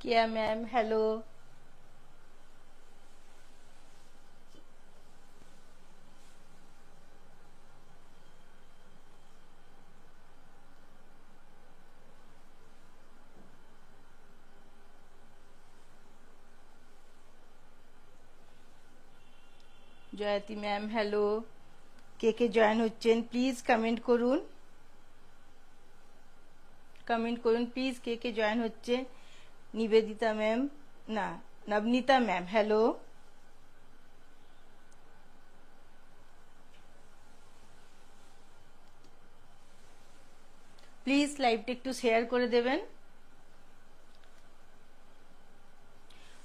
किया ma'am hello. Jayati ma'am hello. কে কে জয়েন হচ্ছেন প্লিজ কমেন্ট করুন, প্লিজ কে কে জয়েন হচ্ছে। নিবেদিতা ম্যাম, না নবনীতা ম্যাম হ্যালো। প্লিজ লাইভটা একটু শেয়ার করে দেবেন।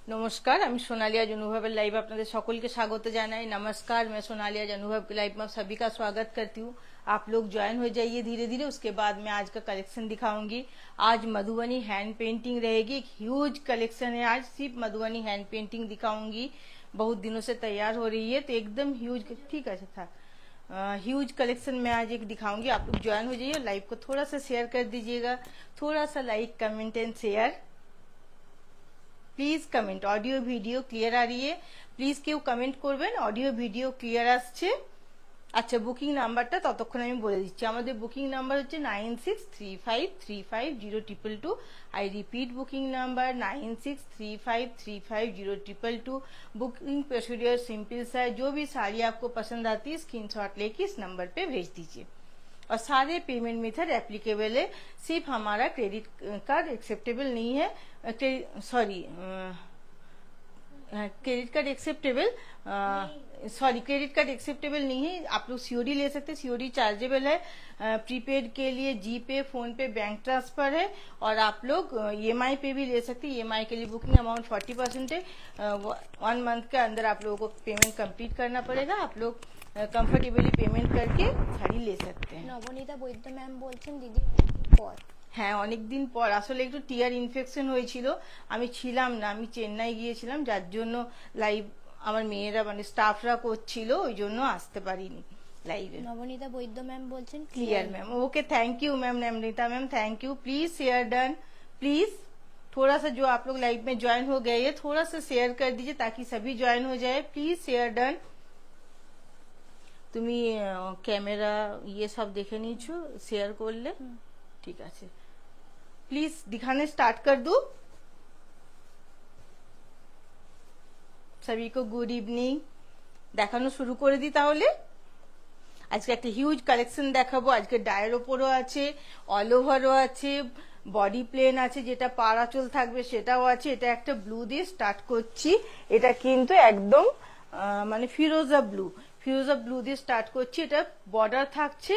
नमस्कार, আমি सोनाली आज अनुभव लाइव আপনাদের সকলকে স্বাগত জানাই। नमस्कार, मैं सोनाली आज अनुभव के लाइव में सभी का स्वागत करती हूँ। आप लोग ज्वाइन हो जाइए धीरे धीरे। उसके बाद मैं आज का कलेक्शन दिखाऊंगी। आज मधुबनी हैंड पेंटिंग रहेगी, एक ह्यूज कलेक्शन है। आज सिर्फ मधुबनी हैंड पेंटिंग दिखाऊंगी, बहुत दिनों से तैयार हो रही है तो एकदम ह्यूज, ठीक है था ह्यूज कलेक्शन में आज एक दिखाऊंगी। आप लोग ज्वाइन हो जाइए, लाइव को थोड़ा सा शेयर कर दीजिएगा, थोड़ा सा like comment and share please comment. Audio video clear আরিয়ে প্লিজ কেউ কমেন্ট করবেন, অডিও ভিডিও ক্লিয়ার আসছে। আচ্ছা, বুকিং নাম্বারটা ততক্ষণ আমি বলে দিচ্ছি। আমাদের বুকিং নাম্বার হচ্ছে 9635350222। I repeat, booking number 9635350222। Booking procedure simple सा है, जो भी साड़ी आपको पसंद आती है स्क्रीनशॉट लेके इस नंबर पे भेज दीजिए। और सारे पेमेंट मेथड एप्लीकेबल है, सिर्फ हमारा क्रेडिट कार्ड एक्सेप्टेबल नहीं है। Sorry, credit card acceptable credit card acceptable नहीं है। आप लोग सीओडी ले सकते हैं, सीओडी चार्जेबल है। प्रीपेड के लिए जीपे, फोन पे, बैंक ट्रांसफर है। और आप लोग ईएमआई पे भी ले सकते हैं। ईएमआई के लिए बुकिंग अमाउंट 40% है। 1 मंथ के अंदर आप लोगों को पेमेंट कंप्लीट करना पड़ेगा। आप लोग কমফর্টেবলি পেমেন্ট করকে শাড়ি লে सकते हैं। নবনীতা বৈদ্য ম্যাম বলছেন দিদি পর, হ্যাঁ অনেকদিন পর। আসলে একটু টিয়ার ইনফেকশন হয়েছিল, আমি ছিলাম না, আমি চেন্নাই গিয়েছিলাম, যার জন্য লাইভ আমার মেয়েরা মানে স্টাফরা করছিল, ওই জন্য আসতে পারিনি লাইভে। নবনীতা বৈদ্য ম্যাম বলছেন clear ma'am, okay thank you ma'am. Nabanita ma'am thank you. Please share done, please थोड़ा सा जो आप लोग लाइव में ज्वाइन हो गए है थोड़ा सा शेयर कर दीजिए ताकि सभी ज्वाइन हो जाए। Please share done. তুমি ক্যামেরা ये सब দেখে নিয়েছো, শেয়ার করলে ঠিক আছে। প্লিজ दिखाने स्टार्ट कर दूं। सभी को गुड इवनिंग। দেখানো শুরু করে দিই তাহলে। আজকে একটা হিউজ কালেকশন দেখাবো। আজকে ডায়ের ওপরও আছে, অল ওভারও আছে, বডি প্লেন আছে, যেটা পার আঁচল থাকবে সেটাও আছে। এটা একটা ব্লু দিয়ে স্টার্ট করছি। এটা কিন্তু একদম মানে ফিরোজা ব্লু দিয়ে স্টার্ট করছি। এটা বর্ডার থাকছে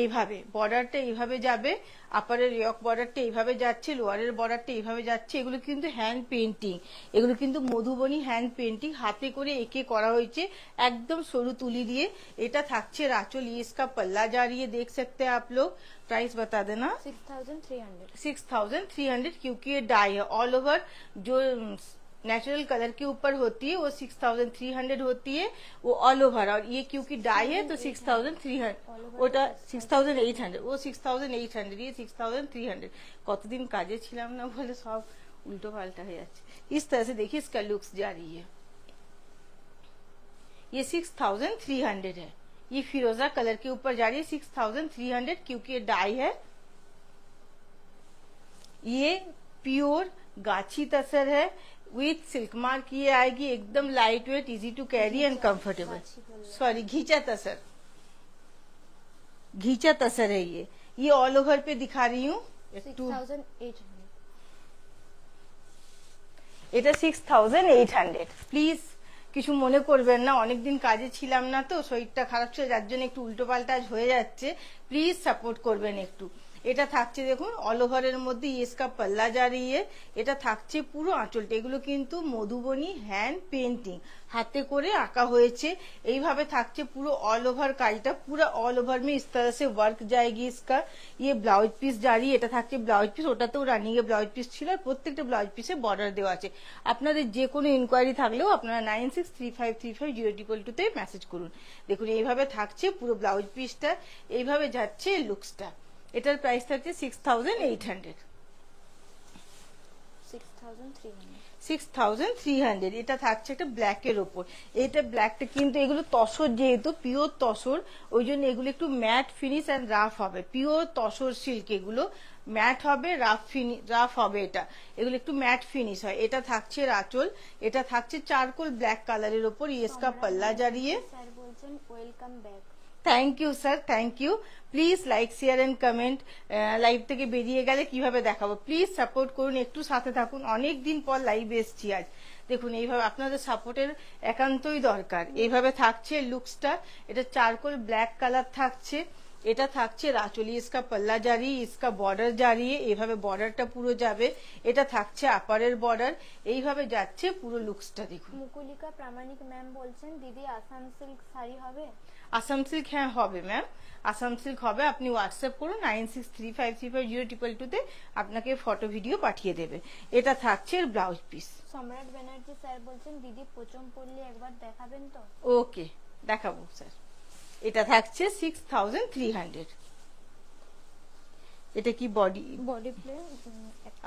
এইভাবে, বর্ডারটা এইভাবে যাবে, আপারের ইয়ক বর্ডারটা এইভাবে যাচ্ছে, লোয়ারের বর্ডারটা এইভাবে যাচ্ছে। এগুলো কিন্তু হ্যান্ড পেন্টিং, এগুলো কিন্তু মধুবনী হ্যান্ড পেন্টিং, হাতে করে এঁকে করা হয়েছে একদম সরু তুলি দিয়ে। এটা থাকছে রাচল, इसका पल्ला जा रही है, देख सकते हैं आप लोग। प्राइस बता देना। 6300 क्योंकि ये डाई है। ऑल ओवर जो नेचुरल कलर के ऊपर होती है वो 6300 होती है, वो ऑल ओवर। और ये क्योंकि डाई है तो 6300, ওটা 6800, वो 6800, ये 6300। কতদিন কাজে ছিলাম না বলে সব উল্টো পাল্টা হয়ে যাচ্ছে। इस तरह से देखिए इसका लुक्स जा रही है। ये 6300 है, ये फिरोजा कलर के ऊपर जा रही है 6300 क्योंकि ये डाई है। ये प्योर गाछी तसर है विथ सिल्क मार्क। ये आएगी एकदम light weight, easy to carry and comfortable. Sorry, ghicha tussar है ये ऑल ओवर पे दिखा रही हूँ। 6800 এটা 6800। প্লিজ কিছু মনে করবেন না, অনেকদিন কাজে ছিলাম না তো শরীরটা খারাপ ছিল, যার জন্য একটু উল্টো পাল্টা হয়ে যাচ্ছে। প্লিজ সাপোর্ট করবেন একটু। এটা থাকছে দেখুন অল ওভারের মধ্যে, इसका पल्ला जा रही है। এটা থাকছে পুরো আঁচলটা। এগুলো কিন্তু মধুবনী হ্যান্ড পেন্টিং, হাতে করে আঁকা হয়েছে। এইভাবে থাকছে পুরো অল ওভার কাজটা, পুরো অল ওভার में इस तरह से वर्क जाएगी इसका। ये ब्लाउज পিস जा रही है, এটা থাকছে ব্লাউজ পিস। ওটাতেও রানিং এ ব্লাউজ পিস ছিল, আর প্রত্যেকটা ব্লাউজ পিসে বর্ডার দেওয়া আছে। আপনাদের যে কোনো ইনকোয়ারি থাকলেও আপনারা 9635350222 তে মেসেজ করুন। দেখুন এইভাবে থাকছে পুরো ব্লাউজ পিসটা, এইভাবে যাচ্ছে লুকসটা। এটার প্রাইস থাকছে 6800। 6300 6300 এটা থাকছে একটা ব্ল্যাকের ওপর। এটা ব্ল্যাকটা কিন্তু এগুলো তসর, যেহেতু পিওর তসর, ওই জন্য এগুলো একটু ম্যাট ফিনিশ অ্যান্ড রাফ হবে। পিওর তসর সিল্ক, এগুলো ম্যাট হবে, রাফ হবে। এগুলো একটু ম্যাট ফিনিশ হয়। এটা থাকছে আঁচল, এটা থাকছে চারকোল ব্ল্যাক কালারের ওপর। ইয়েসকা পাল্লা জারিয়ে। স্যার বলছেন welcome back. Thank you sir, thank you. Please like, share and comment. Live থেকে বেরিয়ে গেলে কিভাবে দেখাবো, প্লিজ সাপোর্ট করুন, একটু সাথে থাকুন। অনেক দিন পর লাইভ এসছি আজ। দেখুন এইভাবে আপনাদের সাপোর্টের একান্তই দরকার। এইভাবে থাকছে লুকসটা। এটা চারকোল ব্ল্যাক কালার থাকছে। এটা থাকছে রাচলি, ইসকা পাল্লা জারি, ইসকা বর্ডার জারিয়ে, এইভাবে বর্ডারটা পুরো যাবে। এটা থাকছে আপারের বর্ডার, এইভাবে যাচ্ছে পুরো লুকসটা। দেখুন মুকুলিকা প্রামাণিক ম্যাম বলছেন দিদি আসাম সিল্ক শাড়ি হবে? আসাম সিল্ক, হ্যাঁ হবে ম্যাম, আসাম সিল্ক হবে। আপনি হোয়াটসঅ্যাপ করুন 9635350222 তে, আপনাকে ফটো ভিডিও পাঠিয়ে দেবে। এটা থাকছে এর ব্লাউজ পিস। সম্রাট ব্যানার্জি স্যার বলছেন দিদি পচম পড়লে একবার দেখাবেন তো? ওকে, দেখাবো স্যার। এটা থাকছে 6300। এটা কি বডি? Body plain.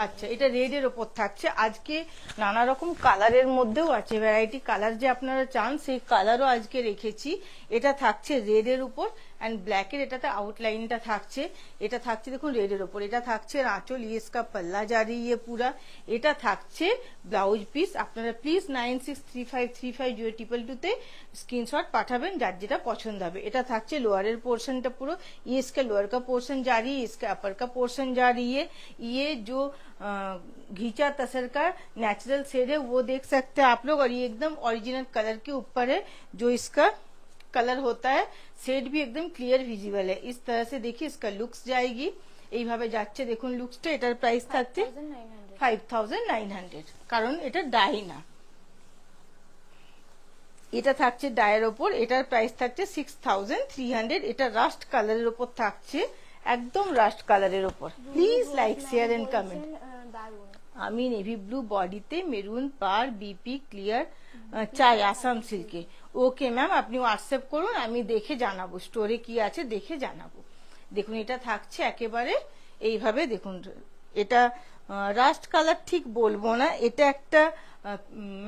আচ্ছা, এটা রেড এর ওপর থাকছে। আজকে নানা রকম কালারের মধ্যেও আছে, ভ্যারাইটি কালার যে আপনারা চান সেই কালারও আজকে রেখেছি। এটা থাকছে রেড এর উপর অ্যান্ড ব্ল্যাক এর, এটাতে আউটলাইনটা থাকছে। এটা থাকছে দেখুন রেড এর ওপর। এটা থাকছে আঁচল, ইয়েসকা পাল্লা জারি ইয়ে পুরা। এটা থাকছে ব্লাউজ পিস। আপনারা প্লিজ 9635350222 তে স্ক্রিনশট পাঠাবেন যার যেটা পছন্দ হবে। এটা থাকছে লোয়ারের পোর্শনটা পুরো, ये इसका लोअर का पोर्शन जा रही है, इसका अपर का पोर्शन जा रही है। ये जो घीचा तसर का नेचुरल शेड है वो देख सकते हैं आप लोग, और ये एकदम ओरिजिनल कलर के ऊपर है। जो इसका कलर होता है शेड भी एकदम क्लियर विजिबल है। इस तरह से देखिए इसका लुक्स जाएगी। এইভাবে যাচ্ছে দেখুন লুকসটা। এটার প্রাইস থাকছে 5900, কারণ এটা ডাই না। এটা থাকছে ডায়ের ওপর। এটার প্রাইস থাকছে 6300। এটা রাস্ট কালারের ওপর থাকছে, একদম রাস্ট কালারের ওপর। Please like, share and comment. আমি নেভি ব্লু বডিতে মেরুন পার বিপি ক্লিয়ার চাই আসাম সিল্কে। ওকে ম্যাম, আপনি হোয়াটসঅ্যাপ করুন, আমি দেখে জানাবো স্টোরে কি আছে, দেখে জানাবো। দেখুন এটা থাকছে একেবারে এইভাবে। দেখুন এটা রাস্ট কালার ঠিক বলবো না, এটা একটা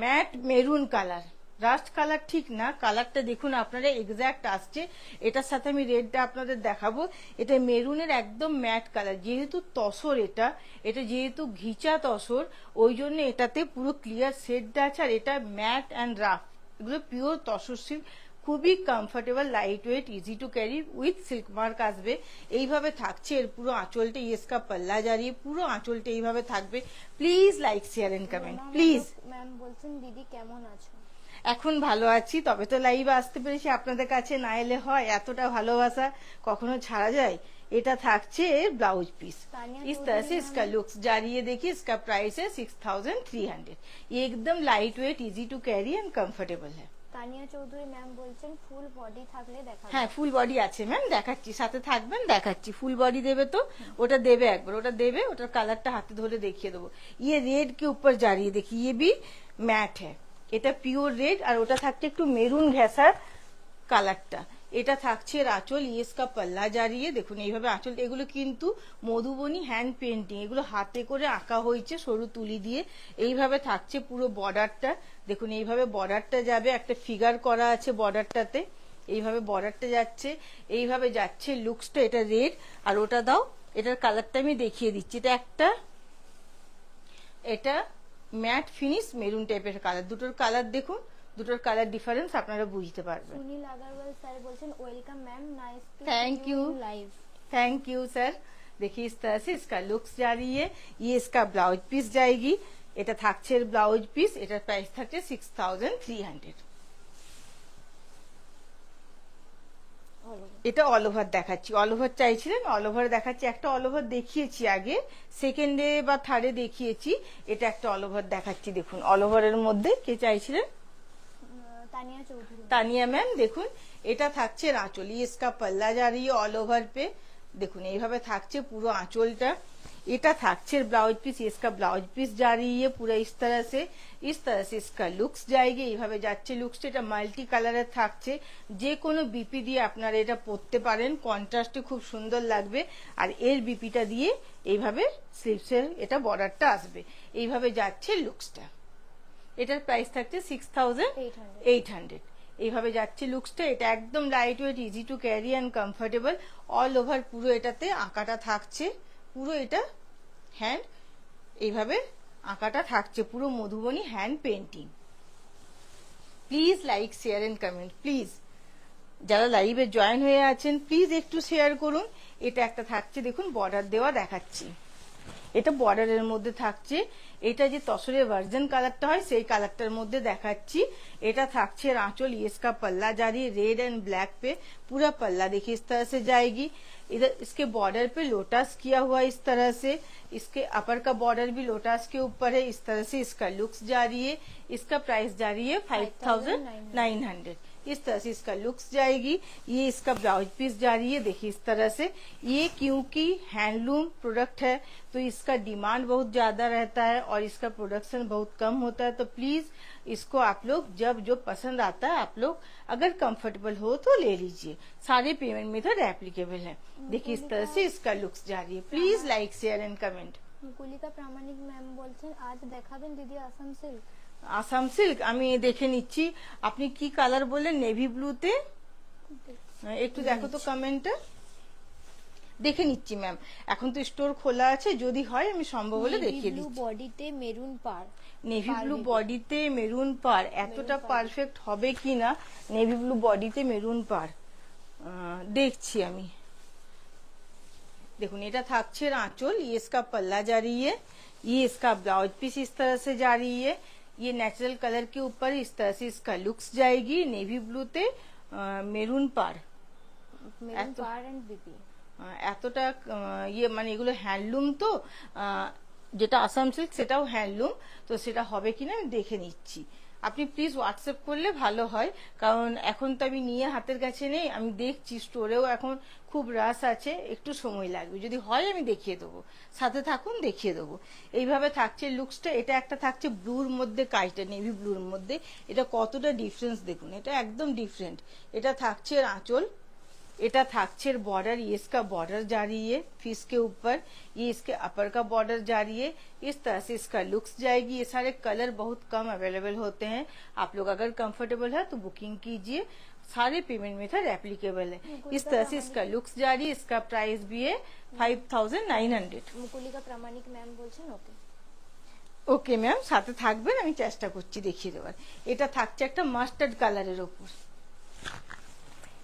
mat maroon colour. Rushed colour ঠিক না, কালারটা দেখুন আপনারা এক্স্যাক্ট আসছে। এটার সাথে আমি রেডটা আপনাদের দেখাবো। এটা মেরুনের একদম ম্যাট কালার। যেহেতু তসর, এটা যেহেতু ঘিচা তসর, ওই জন্য এটাতে পুরো ক্লিয়ার শেডটা আছে। আর এটা ম্যাট অ্যান্ড রাফ, এগুলো পিওর তসর সিল্ক। খুবই comfortable, light weight, easy to carry, with silk mark আসবে। এইভাবে থাকছে এর পুরো আঁচলটা, ইয়েসকা পাল্লা জারিয়ে পুরো আঁচলটা এইভাবে থাকবে। Please like, share and comment please. Ma'am বলছেন দিদি কেমন আছো? এখন ভালো আছি, তবে তো লাইভে আসতে পেরেছি আপনাদের কাছে, না এলে হয়? এতটা ভালোবাসা কখনো ছাড়া যায়? এটা থাকছে ব্লাউজ পিस। इस तरह से इसका लुक्स जारिए देखिए। इसका प्राइस है 6300। ये एकदम light weight, easy to carry and comfortable है। তানিয়া চৌধুরী ম্যাম বলছেন ফুল বডি থাকলে দেখাবেন? হ্যাঁ, ফুল বডি আছে ম্যাম, দেখাচ্ছি, সাথে থাকবেন, দেখাচ্ছি। ফুল বডি দেবে তো ওটা দেবে একবার, ওটা দেবে, ওটার কালারটা হাতে ধরে দেখিয়ে দেবো। ये रेड के ऊपर जा रही है, देखिए ये भी मैट है। এটা পিওর রেড, আর ওটা থাকছে একটু মেরুন ঘেঁষার কালারটা। এটা থাকছে আঁচল, ইয়েসকা পাল্লা জারিয়ে। দেখুন এইভাবে আঁচল, এগুলো কিন্তু মধুবনী হ্যান্ড পেন্টিং, এগুলো হাতে করে আঁকা হয়েছে সরু তুলি দিয়ে। এইভাবে থাকছে পুরো বর্ডারটা। দেখুন এইভাবে বর্ডারটা যাবে, একটা ফিগার করা আছে বর্ডারটাতে। এইভাবে বর্ডারটা যাচ্ছে, এইভাবে যাচ্ছে লুকসটা। এটা রেড, আর ওটা দাও, এটার কালারটা আমি দেখিয়ে দিচ্ছি। এটা ম্যাট ফিনিশ মেরুন টাইপের কালার। দুটোর কালার দেখুন, দুটোর কালার ডিফারেন্স আপনারা বুঝতে পারবেন। সুনীল আগরওয়াল স্যার বলছেন welcome ma'am, nice to thank you live. Thank you sir. देखिए इस तरह से इसका लुक्स जा रही है। ये इसका ब्लाउज पीस जाएगी। এটা থাকছে ব্লাউজ পিস। এটার প্রাইস থাকছে 6300। এটা অল ওভার দেখাচ্ছি। অল ওভার চাইছিলেন, অল ওভার দেখাচ্ছি। একটা অল ওভার দেখিয়েছি আগে, সেকেন্ডে বা থার্ডে দেখিয়েছি। এটা একটা অল ওভার দেখাচ্ছি। দেখুন অল ওভারের মধ্যে কে চাইছিলেন? तानिया चौधरी। तानिया मैम, দেখুন এটা থাকছে আঁচল, इसका पल्ला जा रही है ऑल ओवर पे। দেখুন এইভাবে থাকছে পুরো আঁচলটা। এটা থাকছে ब्लाउज पीस, इसका ब्लाउज पीस जा रही है पूरा इस तरह से इसका लुक्स जाएगी। এইভাবে যাচ্ছে লুকসটা। এটা মাল্টি কালারের থাকছে, যে কোনো বিপি দিয়ে আপনারা এটা পরতে পারেন, কন্ট্রাস্টে খুব সুন্দর লাগবে। আর এর বিপিটা দিয়ে এইভাবে স্লিভসের এটা বর্ডারটা আসবে। এইভাবে যাচ্ছে লুকসটা। এটার প্রাইস থাকছে 6800। এইভাবে যাচ্ছে লুকসটা। এটা একদম light weight, easy to carry and comfortable. All over পুরো এটাতে আঁকাটা থাকছে, পুরো এটা হ্যান্ড এইভাবে আঁকাটা থাকছে, পুরো Madhubani hand painting. Please like share and comment. Please যারা লাইভে জয়েন হয়ে আছেন প্লিজ একটু শেয়ার করুন। এটা একটা থাকছে, দেখুন বর্ডার দেওয়া দেখাচ্ছি। এটা বর্ডারের মধ্যে থাকছে। এটা যে তসরের ভার্জন কালারটা হয় সেই কালারটার মধ্যে দেখাচ্ছি। এটা থাকছে आंचल, ये इसका पल्ला जारी रेड एंड ब्लैक पे पूरा पल्ला देखिए इस तरह से जाएगी। इधर इसके बॉर्डर पे लोटस किया हुआ इस तरह से, इसके अपर का बॉर्डर भी लोटस के ऊपर है। इस तरह से इसका लुक्स जारी है। इसका प्राइस जारी है 5900। इस तरह से इसका लुक्स जाएगी। ये इसका ब्लाउज पीस जा रही है, देखिए इस तरह से। ये क्योंकि हैंडलूम प्रोडक्ट है तो इसका डिमांड बहुत ज्यादा रहता है और इसका प्रोडक्शन बहुत कम होता है। तो प्लीज इसको आप लोग जब जो पसंद आता है आप लोग अगर कंफर्टेबल हो तो ले लीजिए। सारे पेमेंट मेथड एप्लीकेबल है। देखिए इस तरह से इसका लुक्स जा रही है। Please like share and comment. Mukulika Pramanik ma'am বলছেন আজ দেখাবেন দিদি আসাম সিল্ক। আসাম সিল্ক আমি দেখে নিচ্ছি। আপনি কি কালার বললেন? নেভি ব্লুতে। একটু দেখো তো কমেন্টটা, দেখে নিচ্ছি ম্যাম। এখন তো স্টোর খোলা আছে, যদি হয় আমি সম্ভব হলে দেখিয়ে দিচ্ছি। বডিতে মেরুন পার, নেভি ব্লু বডিতে মেরুন পার, এতটা পারফেক্ট হবে কিনা নেভি ব্লু বডিতে মেরুন পার দেখছি আমি। देखो এটা থাকছে आंचल, ये इसका पल्ला जा रही है, ये इसका ब्लाउज पीस इस तरह से जा रही है। ये नेचुरल कलर के ऊपर इस तरह से इसका लुक्स जाएगी। नेवी ब्लू ते মেরুন পার, মেরুন পার এন্ড বিপি। এতটা ইয়ে মানে এগুলো হ্যান্ডলুম তো, যেটা আসাম সিল্ক সেটাও হ্যান্ডলুম, তো সেটা হবে কিনা আমি দেখে নিচ্ছি। আপনি প্লিজ হোয়াটসঅ্যাপ করলে ভালো হয়, কারণ এখন তো আমি নিয়ে হাতের কাছে নেই। আমি দেখছি স্টোরেও এখন খুব রাশ আছে, একটু সময় লাগবে। যদি হয় আমি দেখিয়ে দেবো, সাথে থাকুন দেখিয়ে দেবো। এইভাবে থাকছে লুকসটা। এটা একটা থাকছে ব্লুর মধ্যে, কাইটা নেভি ব্লুর মধ্যে। এটা কতটা ডিফারেন্স দেখুন, এটা একদম ডিফারেন্ট। এটা থাকছে आंचल, এটা থাকছে बॉर्डर, ये इसका बॉर्डर जा रही है फिश के ऊपर, ये इसके अपर का बॉर्डर जा रही है। इस तरह से इसका लुक्स जाएगी। ये सारे कलर बहुत कम अवेलेबल होते हैं, आप लोग अगर कंफर्टेबल है तो बुकिंग कीजिए। सारे पेमेंट मेथड एप्लीकेबल है। इस तरह से इसका लुक्स जा रही है। इसका प्राइस भी है 5900। মুকুলিকা প্রামাণিক ম্যাম বলছেন ওকে। ওকে ম্যাম, সাথে থাকবেন, আমি চেষ্টা করছি দেখিয়ে দেওয়ার। এটা থাকছে একটা মাস্টার্ড কালারের ওপর,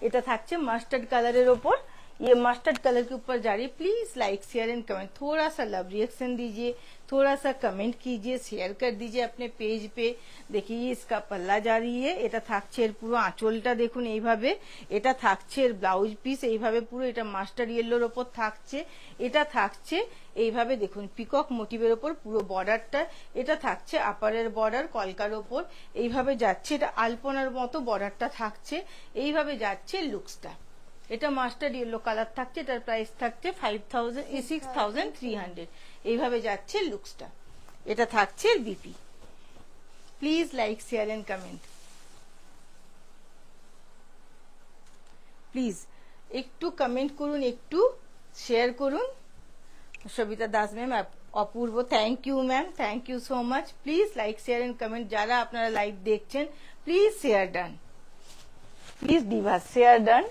এটা থাকছে মাস্টার্ড কালারের ওপর। ये मस्टर्ड कलर के ऊपर जा रही है। Please like share and comment, थोड़ा सा लव रिएक्शन दीजिए, थोड़ा सा कमेंट कीजिए, शेयर कर दीजिए अपने पेज पे। देखिए इसका पल्ला जा रही है। এটা থাকছে এর পুরো আঁচলটা দেখুন এইভাবে। এটা থাকছে এর ব্লাউজ পিস এইভাবে পুরো, এটা মাস্টার ইয়েলোর ওপর থাকছে। এটা থাকছে এইভাবে দেখুন পিকক মোটিভের ওপর পুরো বর্ডারটা। এটা থাকছে আপারের বর্ডার কলকার ওপর, এইভাবে যাচ্ছে। এটা আলপনার মতো বর্ডারটা থাকছে, এইভাবে যাচ্ছে লুকসটা। এটা মাস্টার্ড ইয়েলো কালার থাকছে। এটার প্রাইস থাকছে 6300। এইভাবে যাচ্ছে লুকসটা। এটা থাকছে BP. Please like share and comment. Please একটু কমেন্ট করুন, একটু শেয়ার করুন। সবিতা দাস ম্যাম, অপূর্ব, thank you ma'am, thank you so much. Please like share and comment. যারা আপনারা লাইভ দেখছেন প্লিজ শেয়ার ডান, প্লিজ ডিভাস শেয়ার ডান।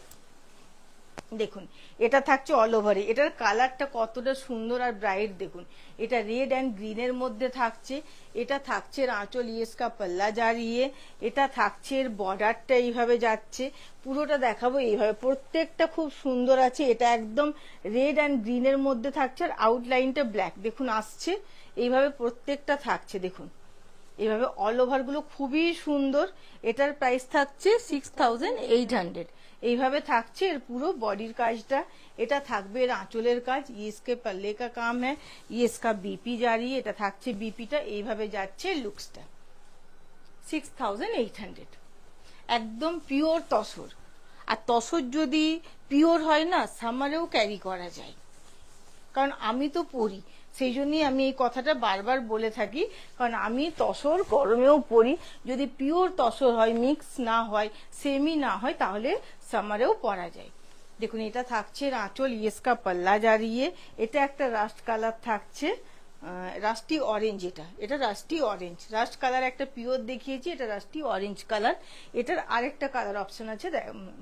দেখুন এটা থাকছে অল ওভারে। এটার কালারটা কতটা সুন্দর আর ব্রাইট দেখুন। এটা রেড এন্ড গ্রিনের মধ্যে থাকছে। এটা থাকছে आंचल, ये इसका पल्ला जा रही है। এটা থাকছে এর বর্ডারটা এইভাবে যাচ্ছে। পুরোটা দেখাবো এইভাবে, প্রত্যেকটা খুব সুন্দর আছে। এটা একদম রেড এন্ড গ্রিনের মধ্যে থাকছে আর আউটলাইনটা ব্ল্যাক দেখুন আসছে। এইভাবে প্রত্যেকটা থাকছে দেখুন, এইভাবে অল ওভার গুলো খুবই সুন্দর। এটার প্রাইস থাকছে 6800। এইভাবে থাকছে এর পুরো বডির কাজটা। এটা থাকবে এর আঁচলের কাজ, ये इसके पल्ले का काम है, ये इसका बीपी जा रही है। এটা থাকছে বিপিটা, এইভাবে যাচ্ছে লুকসটা। 6800 একদম পিওর তসর। আর তসর যদি পিওর হয় না সামারেও ক্যারি করা যায়, কারণ আমি তো পরি, সেই জন্যই আমি এই কথাটা বারবার বলে থাকি, কারণ আমি তসর গরমেও পরি। যদি পিওর তসর হয়, মিক্স না হয়, সেমি না হয়, তাহলে সামারেও পরা যায়। দেখুন এটা থাকছে আঁচল, ইয়েসকা পাল্লা জারিয়ে, এটা একটা রাস্ট কালার থাকছে, রাস্টি অরেঞ্জ, এটা রাস্টি অরেঞ্জ, রাস্ট কালার একটা পিওর দেখিয়েছি, এটা রাস্টি অরেঞ্জ কালার। এটার আরেকটা কালার অপশন আছে,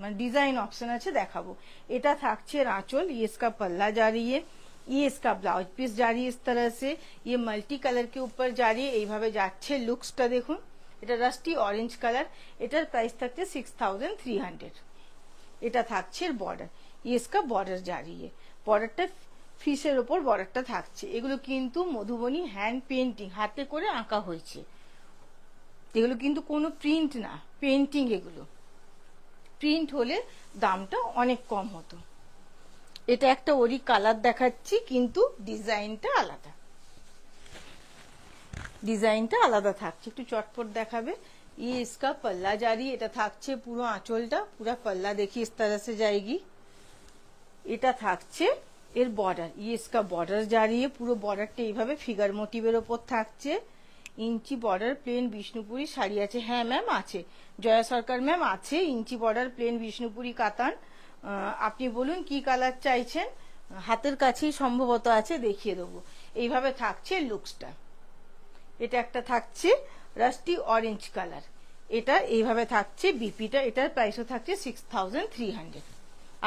মানে ডিজাইন অপশন আছে, দেখাবো। এটা থাকছে आंचल, ये इसका पल्ला जा रही है, ये इसका ब्लाउज पीस जा रही है इस तरह से, ये मल्टी कलर के ऊपर जा रही है, এইভাবে যাচ্ছে। লুকসটা দেখুন, এটা রাস্টি অরেঞ্জ কালার, এটার প্রাইস থাকছে 6300। এটা থাকছে বর্ডার, ये इसका बॉर्डर जा रही है, বর্ডারটা ফিসের ওপর বর্ডারটা থাকছে। এগুলো কিন্তু মধুবনী হ্যান্ড পেন্টিং, হাতে করে আঁকা হয়েছে, এগুলো কিন্তু কোনো প্রিন্ট না, পেন্টিং। এগুলো প্রিন্ট হলে দামটা অনেক কম হতো। এটা একটা ওরি কালার দেখাচ্ছি, কিন্তু ডিজাইনটা আলাদা, ডিজাইনটা আলাদা থাকছে, একটু চটপট দেখাবে। ये इसका पल्ला जारी, এটা থাকছে পুরো আঁচলটা, পুরো पल्ला देखिए इस तरह से जाएगी। এটা থাকছে এর বর্ডার, ये इसका बॉर्डर जारी है, পুরো বর্ডারটা এইভাবে ফিগার মোটিভের ওপর থাকছে। ইঞ্চি বর্ডার প্লেন বিষ্ণুপুরি শাড়ি আছে, হ্যাঁ ম্যাম আছে, জয়া সরকার ম্যাম আছে, ইঞ্চি বর্ডার প্লেন বিষ্ণুপুরি কাতান। আপনি বলুন কি কালার চাইছেন, হাতের কাছেই সম্ভবত আছে, দেখিয়ে দেবো। এইভাবে থাকছে লুকসটা। এটা একটা থাকছে রাস্টি অরেঞ্জ কালার, এটা এইভাবে থাকছে বিপিটা, এটার প্রাইসও থাকছে 6300।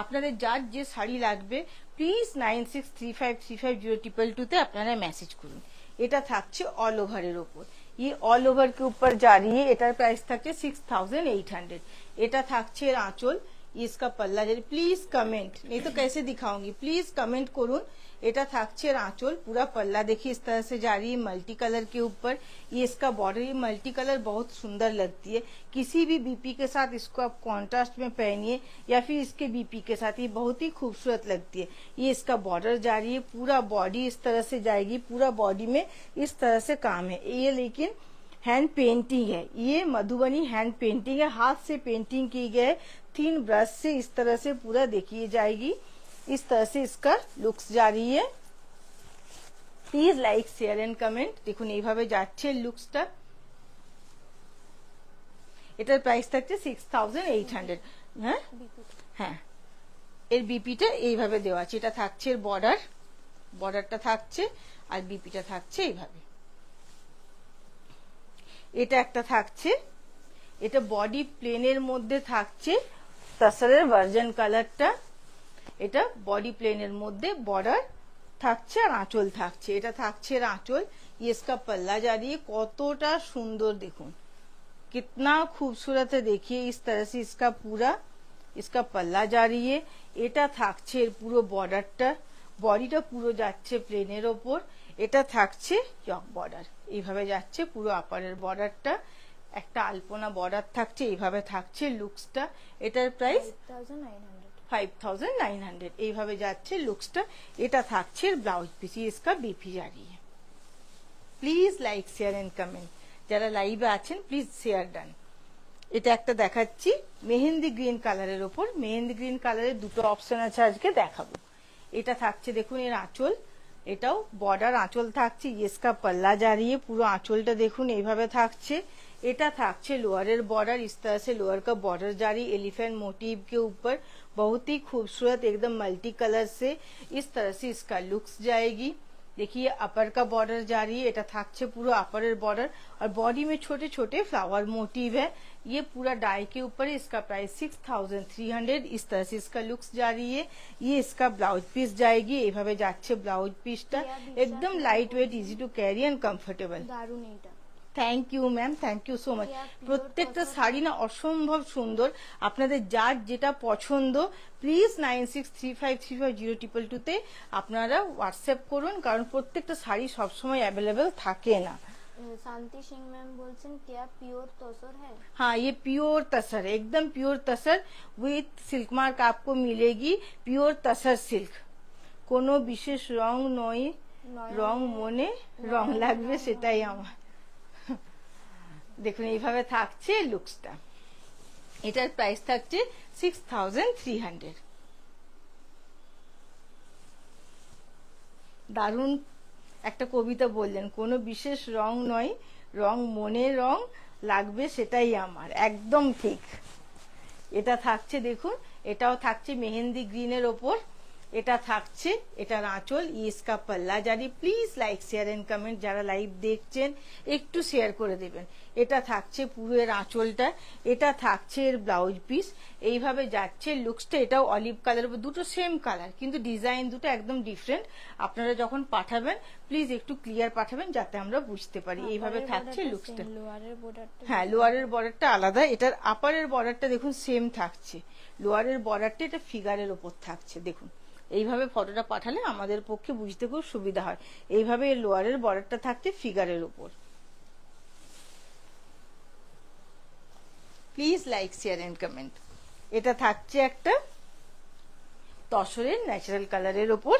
আপনাদের যার যে শাড়ি লাগবে প্লিজ 9635350222 তে আপনারা মেসেজ করুন। এটা থাকছে অল ওভারের ওপর, ये ऑल ओवर के ऊपर जा रही है, এটার প্রাইস থাকছে 6800। এটা থাকছে আঁচল, इसका पल्ला जारी। प्लीज कमेंट, नहीं तो कैसे दिखाऊंगी, प्लीज कमेंट করুন। এটা থাকছে आंचल, पूरा पल्ला देखिए इस तरह से जा रही है मल्टी कलर के ऊपर। ये इसका बॉर्डर, ये मल्टी कलर बहुत सुंदर लगती है, किसी भी बीपी के साथ इसको आप कॉन्ट्रास्ट में पहनिए या फिर इसके बीपी के साथ, ये बहुत ही खूबसूरत लगती है। ये इसका बॉर्डर जा रही है, पूरा बॉडी इस तरह से जाएगी, पूरा बॉडी में इस तरह से काम है। ये लेकिन हैंड पेंटिंग है, ये मधुबनी हैंड पेंटिंग है, हाथ से पेंटिंग की गई, थिन ब्रश से इस तरह से पूरा देखिए जाएगी। इस तरह से इसका लुक्स जा रही है। Please like share and comment. দেখুন এইভাবে যাচ্ছে লুকসটা। এটার প্রাইস থাকছে 6800। হ্যাঁ হ্যাঁ, এর বিপিটা এইভাবে দেওয়া আছে, এটা থাকছে এর বর্ডার, বর্ডারটা থাকছে, আর বিপিটা থাকছে এইভাবে। এটা একটা থাকছে, এটা বডি প্লেনের মধ্যে থাকছে তসরের ভার্জন কালারটা, এটা বডি প্লেনের মধ্যে বর্ডার থাকছে আর আঁচল থাকছে। এটা থাকছে আঁচল, ये इसका पल्ला जा रही है, কতটা সুন্দর দেখুন, कितना खूबसूरत है, देखिए इस तरह से इसका पूरा, इसका पल्ला जा रही है। এটা থাকছে এর পুরো বর্ডারটা, বডিটা পুরো যাচ্ছে প্লেনের ওপর। এটা থাকছে ইয়ক বর্ডার, এইভাবে যাচ্ছে পুরো আপারের বর্ডারটা, একটা আলপনা বর্ডার থাকছে, এইভাবে থাকছে লুকসটা। এটার প্রাইস 5900। এইভাবে যাচ্ছে লুকসটা। এটা থাকছে ব্লাউজ পিস, इसका बीपी जा रही है। Please like share and comment, যারা লাইভে আছেন প্লিজ শেয়ার ডান। এটা একটা দেখাচ্ছি মেহেন্দি গ্রিন কালারের ওপর, মেহেন্দি গ্রিন কালারের দুটো অপশন আছে, আজকে দেখাবো। এটা থাকছে দেখুন এর আঁচল, এটাও বর্ডার আঁচল থাকছে, इसका पल्ला जा रही है, পুরো আঁচলটা দেখুন এইভাবে থাকছে। এটা থাকছে লোয়ারের बॉर्डर, इस तरह से लोअर का बॉर्डर जारी एलिफेंट मोटिव के ऊपर, बहुत ही खूबसूरत एकदम मल्टी कलर से इस तरह से इसका लुक्स जाएगी। देखिए अपर का बॉर्डर जारी है, এটা থাকছে পুরো अपर बॉर्डर, और बॉडी में छोटे छोटे फ्लावर मोटिव है। ये पूरा डाई के ऊपर है, इसका प्राइस 6300। इस तरह से इसका लुक्स जारी है। ये इसका ब्लाउज पीस जाएगी, এইভাবে যাচ্ছে ব্লাউজ পিসটা, একদম light weight, easy to carry and comfortable. দারুণ এটা। Thank you ma'am, thank you so much. প্রত্যেকটা শাড়ি না অসম্ভব সুন্দর, আপনাদের যার যেটা পছন্দ প্লিজ 9635350222 তে আপনারা হোয়াটসঅ্যাপ করুন, কারণ প্রত্যেকটা শাড়ি সবসময় অ্যাভেলেবেল থাকে না। शांति सिंह मैम बोलছেন क्या प्योर तसर है? हाँ, ये प्योर तसर है, एकदम pure tussar with silk mark आपको मिलेगी, प्योर तसर सिल्क। কোনো বিশেষ রং নয়, রং মনে রং লাগবে সেটাই আমার। দেখুন এইভাবে থাকছে লুকসটা। এটার প্রাইস থাকছে 6300। দারুণ একটা কবিতা বললেন, কোনো বিশেষ রং নয়, রং মনের রং, লাগবে সেটাই আমার। একদম ঠিক। এটা থাকছে দেখুন, এটাও থাকছে মেহেন্দি গ্রিনের ওপর। এটা থাকছে, এটার আঁচল, ইসকা পাল্লা জারি। Please like share and comment, যারা লাইভ দেখছেন একটু শেয়ার করে দেবেন। এটা থাকছে পুরো এর আঁচলটা, এটা থাকছে এর ব্লাউজ পিস। এইভাবে যাচ্ছে লুকসটা। এটাও অলিভ কালার, দুটো সেম কালার কিন্তু ডিজাইন দুটো একদম ডিফারেন্ট। আপনারা যখন পাঠাবেন প্লিজ একটু ক্লিয়ার পাঠাবেন যাতে আমরা বুঝতে পারি। এইভাবে থাকছে লুকসটা। হ্যাঁ, লোয়ারের বর্ডারটা আলাদা, এটার আপারের বর্ডারটা দেখুন সেম থাকছে। লোয়ারের বর্ডারটা এটা ফিগারের ওপর থাকছে। দেখুন এইভাবে ফটোটা পাঠালে আমাদের পক্ষে বুঝতে খুব সুবিধা হয়। এইভাবে লোয়ারের বর্ডারটা থাকছে ফিগারের ওপর। Please like share and comment. এটা থাকছে একটা তসরের ন্যাচারাল কালারের ওপর।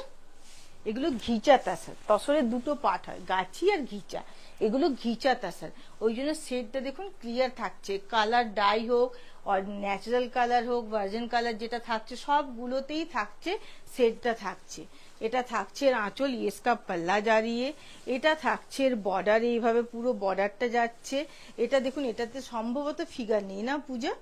এগুলো ঘিচা তাসার। তসরের দুটো পার্ট হয়, গাছি আর ঘিচা। এগুলো ঘিচা তাসার, ওই জন্য শেডটা দেখুন ক্লিয়ার থাকছে। কালার ডাই হোক আর ন্যাচারাল কালার হোক, ভার্জিন কালার যেটা থাকছে সবগুলোতেই থাকছে, শেডটা থাকছে। এটা থাকছে এর আঁচল, ইয়েস্কা পাল্লা জারিয়ে। এটা থাকছে এর বর্ডার, এইভাবে পুরো বর্ডারটা যাচ্ছে। এটা দেখুন, এটাতে সম্ভবত ফিগার নেই না পূজা?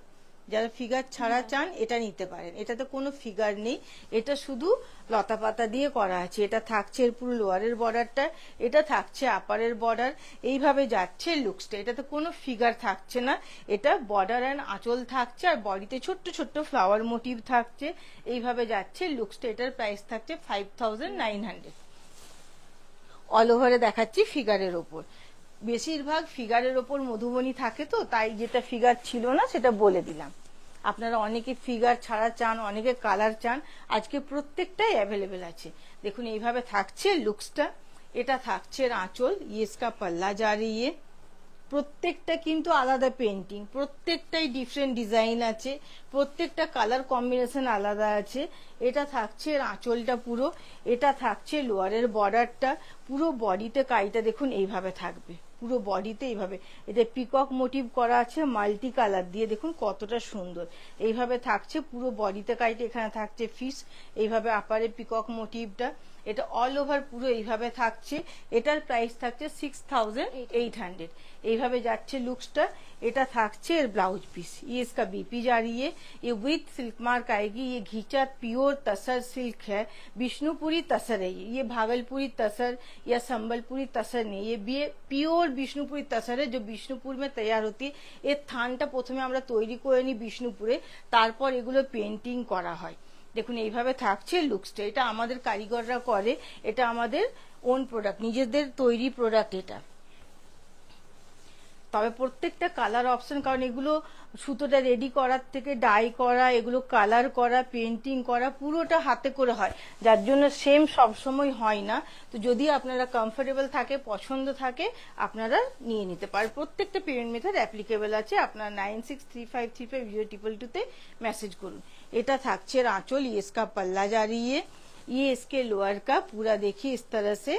যারা ফিগার ছাড়া চান এটা নিতে পারেন। এটাতে কোনো ফিগার নেই, এটা শুধু লতা পাতা দিয়ে করা আছে। এটা থাকছে এর পুরো লোয়ারের বর্ডারটা, এটা থাকছে আপারের বর্ডার। এইভাবে যাচ্ছে লুকসটা। এটাতে কোনো ফিগার থাকছে না, এটা বর্ডার অ্যান্ড আঁচল থাকছে আর বডিতে ছোট্ট ছোট্ট ফ্লাওয়ার মোটিভ থাকছে। এইভাবে যাচ্ছে লুকসটা। এটার প্রাইস থাকছে 5900। অল ওভারে দেখাচ্ছি ফিগারের ওপর। বেশিরভাগ ফিগারের ওপর মধুবনী থাকে, তো তাই যেটা ফিগার ছিল না সেটা বলে দিলাম। আপনারা অনেকে ফিগার ছাড়া চান, অনেকে কালার চান, আজকে প্রত্যেকটাই অ্যাভেলেবেল আছে। দেখুন এইভাবে থাকছে লুকসটা। এটা থাকছে আঁচল, ইয়েস্কা পাল্লা জারিয়ে। প্রত্যেকটা কিন্তু আলাদা পেন্টিং, প্রত্যেকটাই ডিফারেন্ট ডিজাইন আছে, প্রত্যেকটা কালার কম্বিনেশন আলাদা আছে। এটা থাকছে আঁচলটা পুরো, এটা থাকছে লোয়ারের বর্ডারটা। পুরো বডিতে কাইটা দেখুন এইভাবে থাকবে, পুরো বডিতে এইভাবে। এতে পিকক মোটিভ করা আছে মাল্টি কালার দিয়ে, দেখুন কতটা সুন্দর। এইভাবে থাকছে পুরো বডিতে কাইটা। এখানে থাকছে ফিস, এইভাবে আপারে পিকক মোটিভটা। এটা অল ওভার পুরো এইভাবে থাকছে। এটার প্রাইস থাকছে 6800। এইভাবে যাচ্ছে লুকসটা। এটা থাকছে এর ব্লাউজ পিস, ये इसका बीपी जा रही है, ये विथ सिल्क मार्क आएगी। ये घिचा प्योर तसर सिल्क है, विष्णुपुरी तसर है। ये भागलपुरी तसर या संबलपुरी तसर नहीं, ये प्योर विष्णुपुरी तसर है, जो বিষ্ণুপুর में तैयार होती है। এর থানটা প্রথমে আমরা তৈরি করে নিই বিষ্ণুপুরে, তারপর এগুলো পেন্টিং করা হয়। দেখুন এইভাবে থাকছে লুকসটা। এটা আমাদের কারিগররা করে, এটা আমাদের ওন প্রোডাক্ট, নিজেদের তৈরি প্রোডাক্ট এটা। তবে প্রত্যেকটা কালার অপশন, কারণ এগুলো সুতোটা রেডি করার থেকে ডাই করা, এগুলো কালার করা, পেন্টিং করা, পুরোটা হাতে করে হয়, যার জন্য সেম সবসময় হয় না। তো যদি আপনারা কমফোর্টেবল থাকে, পছন্দ থাকে, আপনারা নিয়ে নিতে পারেন। প্রত্যেকটা পেমেন্ট মেথড অ্যাপ্লিকেবল আছে। আপনারা 9635350222 মেসেজ করুন। এটা থাকছে আঁচল, इसका पल्ला जारी है, ये इसके लोअर का पूरा देखिए इस तरह से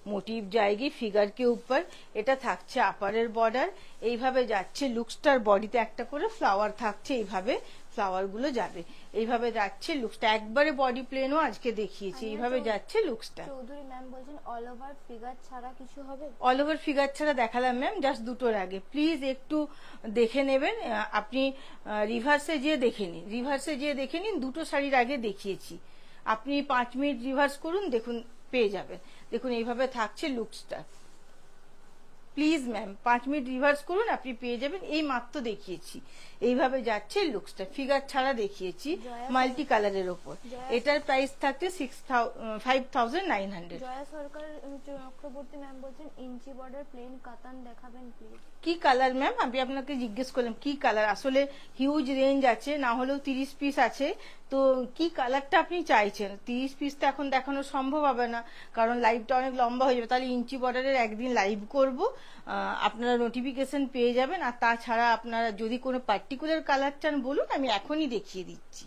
মোটিভ जाएगी ফিগার কে উপর। এটা থাকছে আপারের বর্ডার। এইভাবে যাচ্ছে লুকসটার বডিতে একটা করে ফ্লাওয়ার থাকছে, এইভাবে ফ্লাওয়ার গুলো যাবে। এইভাবে যাচ্ছে লুকসটা। একবারে বডি প্লেনও আজকে দেখিয়েছি। এইভাবে যাচ্ছে লুকসটা। চৌধুরী ম্যাম বলছেন অল ওভার ফিগার ছাড়া কিছু হবে? অল ওভার ফিগার ছাড়া দেখালাম ম্যাম জাস্ট দুটোর আগে। প্লিজ একটু দেখে নেবেন, আপনি রিভার্সে যেয়ে দেখে নিন, রিভার্সে যেয়ে দেখে নিন। দুটো শাড়ির আগে দেখিয়েছি, আপনি 5 মিনিট রিভার্স করুন, দেখুন পেয়ে যাবেন। দেখুন এইভাবে থাকছে লুকসটা। প্লিজ ম্যাম 5 মিনিট রিভার্স করুন, আপনি পেয়ে যাবেন। এই মাত্র দেখিয়েছি। এইভাবে যাচ্ছে লুকসটা, ফিগার ছাড়া দেখিয়েছি, মাল্টি কালারের ওপর। এটার প্রাইস থাকছে 5900। জয়া সরকার চক্রবর্তী ম্যাম বলছেন ইঞ্চি বর্ডার প্লেন কাতান দেখাবেন প্লিজ। কি কালার ম্যাম? আমি আপনাকে জিজ্ঞেস করলাম কি কালার। আসলে হিউজ রেঞ্জ আছে, না হলেও 30 পিস আছে। তো কি কালারটা আপনি চাইছেন? 30 পিস তো এখন দেখানো সম্ভব হবে না, কারণ লাইভটা অনেক লম্বা হয়ে যাবে। তাহলে ইঞ্চি বর্ডারের একদিন লাইভ করব, আপনারা নোটিফিকেশন পেয়ে যাবেন। আর তাছাড়া আপনারা যদি কোনো পার্টিকুলার কালার চান বলুন, আমি এখনই দেখিয়ে দিচ্ছি।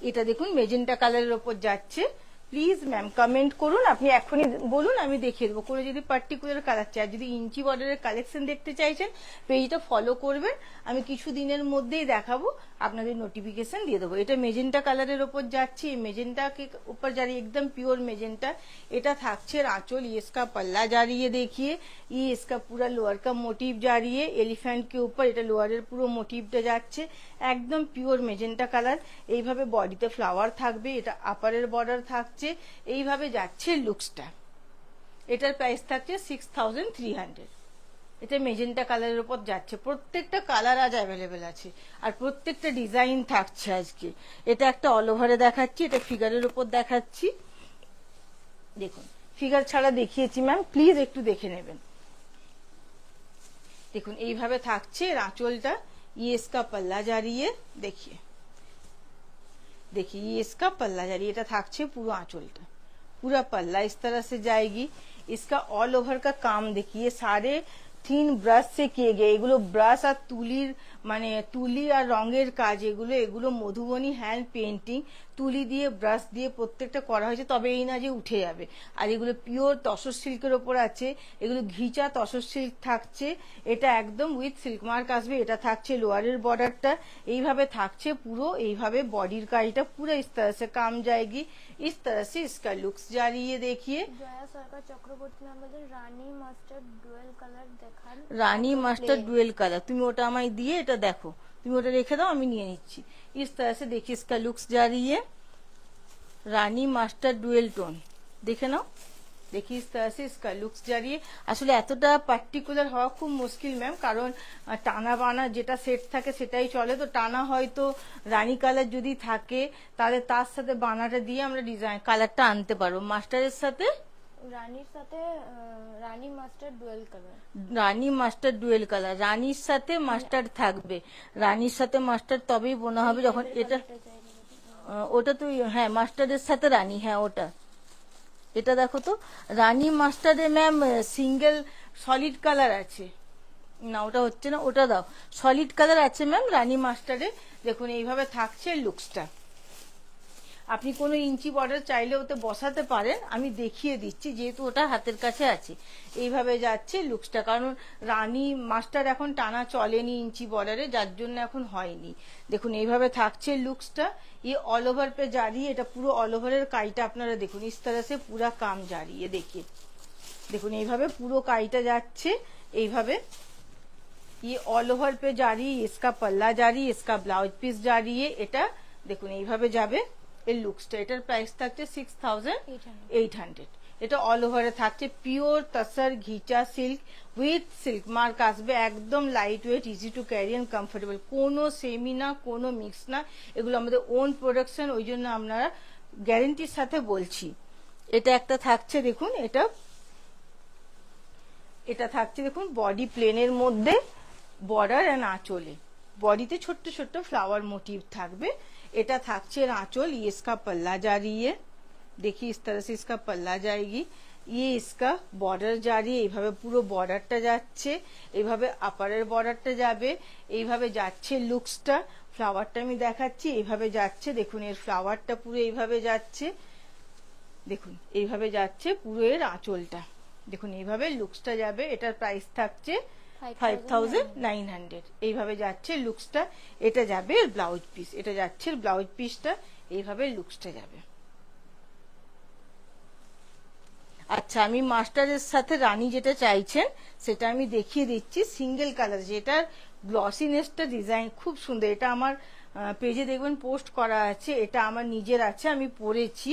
এটা দেখুন মেজেন্টা কালারের ওপর যাচ্ছে, প্লিজ ম্যাম কমেন্ট করুন, আপনি এখনই বলুন, আমি দেখিয়ে দেবো। কোনো যদি পার্টিকুলার কালার চাই, যদি ইঞ্চি বর্ডারের কালেকশন দেখতে চাইছেন পেজটা ফলো করবেন, আমি কিছু দিনের মধ্যেই দেখাবো, আপনাদের নোটিফিকেশন দিয়ে দেবো। এটা মেজেন্টা কালারের ওপর যাচ্ছে, এই মেজেন্টা के ऊपर जा रही है एकदम प्योर मेजेंटा। এটা থাকছে आंचल, ये इसका पल्ला जा रही है, देखिए ये इसका पूरा लोअर का मोटिव जा रही है एलिफेंट के ऊपर, এটা লোয়ারের পুরো মোটিভটা যাচ্ছে একদম পিওর মেজেন্টা কালার। এইভাবে বডিতে ফ্লাওয়ার থাকবে, এটা আপারের বর্ডার থাকছে, এইভাবে যাচ্ছে লুকসটা। এটার প্রাইস থাকছে 6300। এটা মেজেন্টা কালারের উপর যাচ্ছে, প্রত্যেকটা কালার আজ অ্যাভেলেবেল আছে আর প্রত্যেকটা ডিজাইন থাকছে আজকে। এটা একটা অল ওভারে দেখাচ্ছি, এটা ফিগারের উপর দেখাচ্ছি। দেখুন ফিগার ছাড়া দেখিয়েছি ম্যাম, প্লিজ একটু দেখে নেবেন। দেখুন এইভাবে থাকছে আঁচলটা, ये इसका पल्ला जा रही है, देखिए देखिए ये इसका पल्ला जा रही है, এটা থাকছে পুরো আঁচলটা, पूरा पल्ला इस तरह से जाएगी। इसका ऑल ओवर का काम देखिए, सारे 3 ব্রাশ से किए गए, এগুলো ব্রাশ আর তুলির মানে তুলি আর রঙের কাজ, এগুলো এগুলো মধুবনী হ্যান্ড পেন্টিং, তুলি দিয়ে ব্রাশ দিয়ে প্রত্যেকটা করা হয়েছে, তবে এই না যে উঠে যাবে। আর এগুলো পিওর তসর সিল্কের ওপর আছে, এগুলো ঘিচা তসর সিল্ক থাকছে, এটা একদম উইথ সিল্ক মার্ক আসবে। এটা থাকছে লোয়ারের বর্ডারটা, এইভাবে থাকছে পুরো, এইভাবে বডির কাজটা পুরো इस तरह से काम जाएगी, इस तरह से इसका लुक्स जा रही है। देखिए জয়া সরকার চক্রবর্তী ম্যাম বলছেন রানী মাস্টার্ড ডুয়েল কালার দেখান। রানী মাস্টার ডুয়েল কালার, তুমি ওটা আমায় দিয়ে এটা দেখো, তুমি ওটা রেখে দাও, আমি নিয়ে নিচ্ছি। इस तरह से देखिए इसका लुक्स जा रही है, রানী মাস্টার ডুয়েল টোন, দেখে নাও। देखिए इस तरह से इसका लुक्स जा रही है। আসলে এতটা পার্টিকুলার হওয়া খুব মুশকিল ম্যাম, কারণ টানা বানা যেটা সেট থাকে সেটাই চলে, তো টানা হয়তো রানী কালার যদি থাকে তাহলে তার সাথে বানাটা দিয়ে আমরা ডিজাইন কালারটা আনতে পারবো। মাস্টারের সাথে রানীর সাথে রানী মাস্টার ডুয়েল কালার, রানী মাস্টার ডুয়েল কালার, রানীর সাথে মাস্টার থাকবে, রানীর সাথে মাস্টার তবেই বোনা হবে যখন এটা ওটা তো হ্যাঁ মাস্টারের সাথে রানী, হ্যাঁ ওটা। এটা দেখো তো রানী মাস্টারে ম্যাম সিঙ্গেল সলিড কালার আছে না, ওটা হচ্ছে না, ওটা দাও। সলিড কালার আছে ম্যাম রানী মাস্টারে। দেখুন এইভাবে থাকছে লুকসটা। আপনি কোনো ইঞ্চি বর্ডার চাইলে ওতে বসাতে পারেন, আমি দেখিয়ে দিচ্ছি যেহেতু ওটা হাতের কাছে আছে। এইভাবে যাচ্ছে লুকসটা, কারণ রানী মাস্টার এখন টানা চলেনি ইঞ্চি বর্ডারে, যার জন্য এখন হয়নি। দেখুন এইভাবে থাকছে লুকসটা, ये ऑल ओवर पे जा रही है, এটা পুরো অল ওভারের কাজটা আপনারা দেখুন, इस तरह से पूरा काम जा रही है। देखिए দেখুন এইভাবে পুরো কাজটা যাচ্ছে, এইভাবে ये ऑल ओवर पे जा रही है, इसका पल्ला जा रही है, इसका ब्लाउज পিস जा रही है। এটা দেখুন এইভাবে যাবে এই লুকসটা। এটার প্রাইস থাকছে 6800। এটা অল ওভারে থাকছে pure tussar ghicha silk with silk mark আসবে, একদম light weight, easy to carry and comfortable, কোনো সেমি না কোনো মিক্স না, এগুলো আমাদের ওন প্রোডাকশন, ওই জন্য আমরা গ্যারেন্টির সাথে বলছি। এটা একটা থাকছে দেখুন, এটা থাকছে দেখুন বডি প্লেনের মধ্যে বর্ডার এন্ড আঁচলে, বডিতে ছোট্ট ছোট্ট ফ্লাওয়ার মোটিভ থাকবে। এটা থাকছে আঁচল, ये इसका पल्ला जा रही है, देखिए इस तरह से इसका पल्ला जाएगी। ये इसका বর্ডার जा रही है, এইভাবে পুরো বর্ডারটা যাচ্ছে, এইভাবে আপারের বর্ডারটা যাবে, এইভাবে যাচ্ছে লুকসটা। ফ্লাওয়ারটা আমি দেখাচ্ছি, এইভাবে যাচ্ছে, দেখুন এর ফ্লাওয়ারটা পুরো এইভাবে যাচ্ছে, দেখুন এইভাবে যাচ্ছে পুরো এর আঁচলটা, দেখুন এইভাবে লুকসটা যাবে। এটার প্রাইস থাকছে 5900। এইভাবে যাচ্ছে লুকসটা, এটা যাবে এর ব্লাউজ পিস, এটা যাচ্ছে এর ব্লাউজ পিসটা, এইভাবে লুকসটা যাবে। আচ্ছা আমি মাস্টারের সাথে রানী যেটা চাইছেন সেটা আমি দেখিয়ে দিচ্ছি, সিঙ্গেল কালার, যেটার গ্লসিনেসটা ডিজাইন খুব সুন্দর। এটা আমার পেজে দেখবেন পোস্ট করা আছে, এটা আমার নিজের আছে, আমি পরেছি,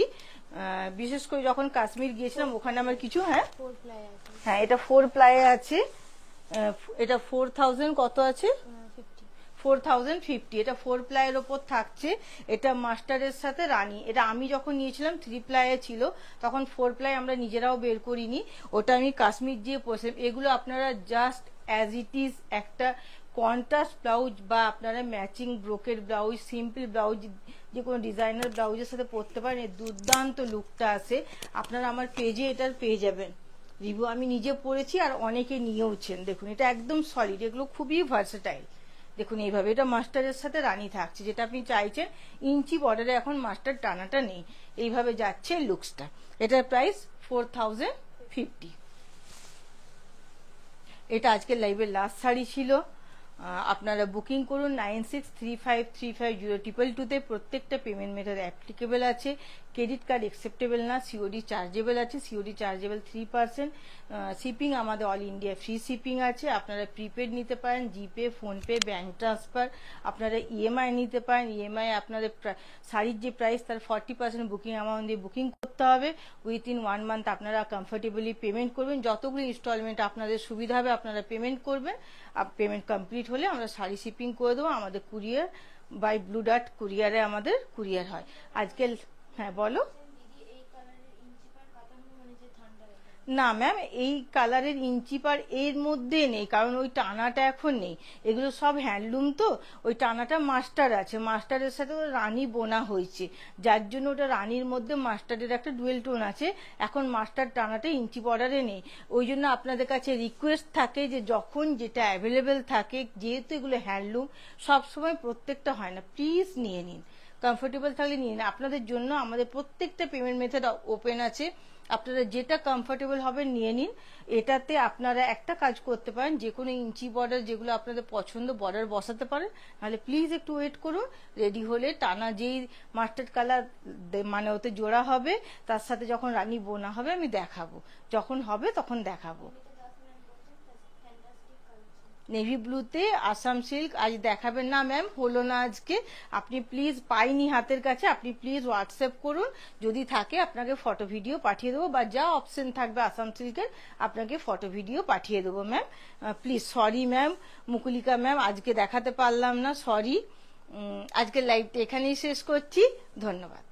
বিশেষ করে যখন কাশ্মীর গিয়েছিলাম ওখানে আমার কিছু হ্যাঁ এটা 4 প্লাই আছে। এটা 4000 কত আছে 4050, এটা 4 প্লাইয়ের ওপর থাকছে। এটা মাস্টারের সাথে রানী, এটা আমি যখন নিয়েছিলাম 3 প্লাইয়ে ছিল, তখন 4 প্লাই আমরা নিজেরাও বের করিনি, ওটা আমি কাশ্মীর গিয়ে পড়েছিলাম। এগুলো আপনারা জাস্ট অ্যাজ ইট ইজ একটা কন্ট্রাস্ট ব্লাউজ বা আপনারা matching brocade blouse, simple blouse, যে কোনো ডিজাইনার ব্লাউজের সাথে পরতে পারেন, এর দুর্দান্ত লুকটা আসে। আপনারা আমার পেজে এটার পেয়ে যাবেন রিভিউ, আমি নিজে পরেছি আর অনেকে নিয়েওছেন। দেখুন এটা একদম সলিড, এগুলো খুবই ভার্সেটাইল, দেখুন এইভাবে, এটা মাস্টারের সাথে রানী থাকছে, যেটা আপনি চাইছেন। ইঞ্চি বর্ডারে এখন মাস্টার টানাটা নেই, এইভাবে যাচ্ছে লুকসটা। এটার প্রাইস 4050। এটা আজকের লাইভের লাস্ট শাড়ি ছিল। আপনারা বুকিং করুন 9635350222 প্রত্যেকটা পেমেন্ট মেথড অ্যাপ্লিকেবল আছে। ক্রেডিট কার্ড অ্যাকসেপ্টেবল না, সিওডি চার্জেবল আছে। COD chargeable 3%। শিপিং আমাদের অল ইন্ডিয়া ফ্রি শিপিং আছে। আপনারা প্রিপেড নিতে পারেন, জিপে, ফোনপে, ব্যাঙ্ক ট্রান্সফার। আপনারা ইএমআই নিতে পারেন। ইএমআই আপনাদের শাড়ির যে প্রাইস তার 40% বুকিং অ্যামাউন্ট দিয়ে বুকিং করতে হবে। উইথিন 1 মান্থ আপনারা কমফোর্টেবলি পেমেন্ট করবেন। যতগুলো ইনস্টলমেন্ট আপনাদের সুবিধা হবে আপনারা পেমেন্ট করবেন। পেমেন্ট কমপ্লিট হলে আমরা শাড়ি শিপিং করে দেবো। আমাদের কুরিয়ার বাই ব্লু ডার্ট কুরিয়ারে আমাদের কুরিয়ার হয়। আজকে হ্যাঁ বলো। না ম্যাম, এই কালারের ইঞ্চি পার এর মধ্যে নেই, কারণ ওই টানাটা এখন নেই। এগুলো সব হ্যান্ডলুম তো, ওই টানাটা মাস্টার আছে, মাস্টারের সাথে রানী বোনা হয়েছে, যার জন্য ওটা রানীর মধ্যে মাস্টারের একটা ডুয়েল টোন আছে। এখন মাস্টার টানাটা ইঞ্চি বর্ডারে নেই। ওই জন্য আপনাদের কাছে রিকোয়েস্ট থাকে যে যখন যেটা অ্যাভেলেবেল থাকে, যেহেতু এগুলো হ্যান্ডলুম সবসময় প্রত্যেকটা হয় না, প্লিজ নিয়ে নিন। কমফোর্টেবল থাকলে নিয়ে নিন। আপনাদের জন্য আমাদের প্রত্যেকটা পেমেন্ট মেথড ওপেন আছে, আপনারা যেটা কমফোর্টেবল হবে নিয়ে নিন। এটাতে আপনারা একটা কাজ করতে পারেন, যে কোনো ইঞ্চি বর্ডার যেগুলো আপনাদের পছন্দ বর্ডার বসাতে পারেন। নাহলে প্লিজ একটু ওয়েট করুন, রেডি হলে টানা যেই মাস্টার্ড কালার মানে ওতে জোড়া হবে, তার সাথে যখন রানী বোনা হবে আমি দেখাবো, যখন হবে তখন দেখাবো। নেভি ব্লুতে আসাম সিল্ক আজ দেখাবেন না ম্যাম, হলো না আজকে। আপনি প্লিজ, পাইনি হাতের কাছে, আপনি প্লিজ হোয়াটসঅ্যাপ করুন, যদি থাকে আপনাকে ফটো ভিডিও পাঠিয়ে দেবো, বা যা অপশন থাকবে আসাম সিল্কের আপনাকে ফটো ভিডিও পাঠিয়ে দেবো ma'am. Please sorry ma'am, Mukulika ma'am আজকে দেখাতে পারলাম না, সরি। আজকের লাইভটা এখানেই শেষ করছি, ধন্যবাদ।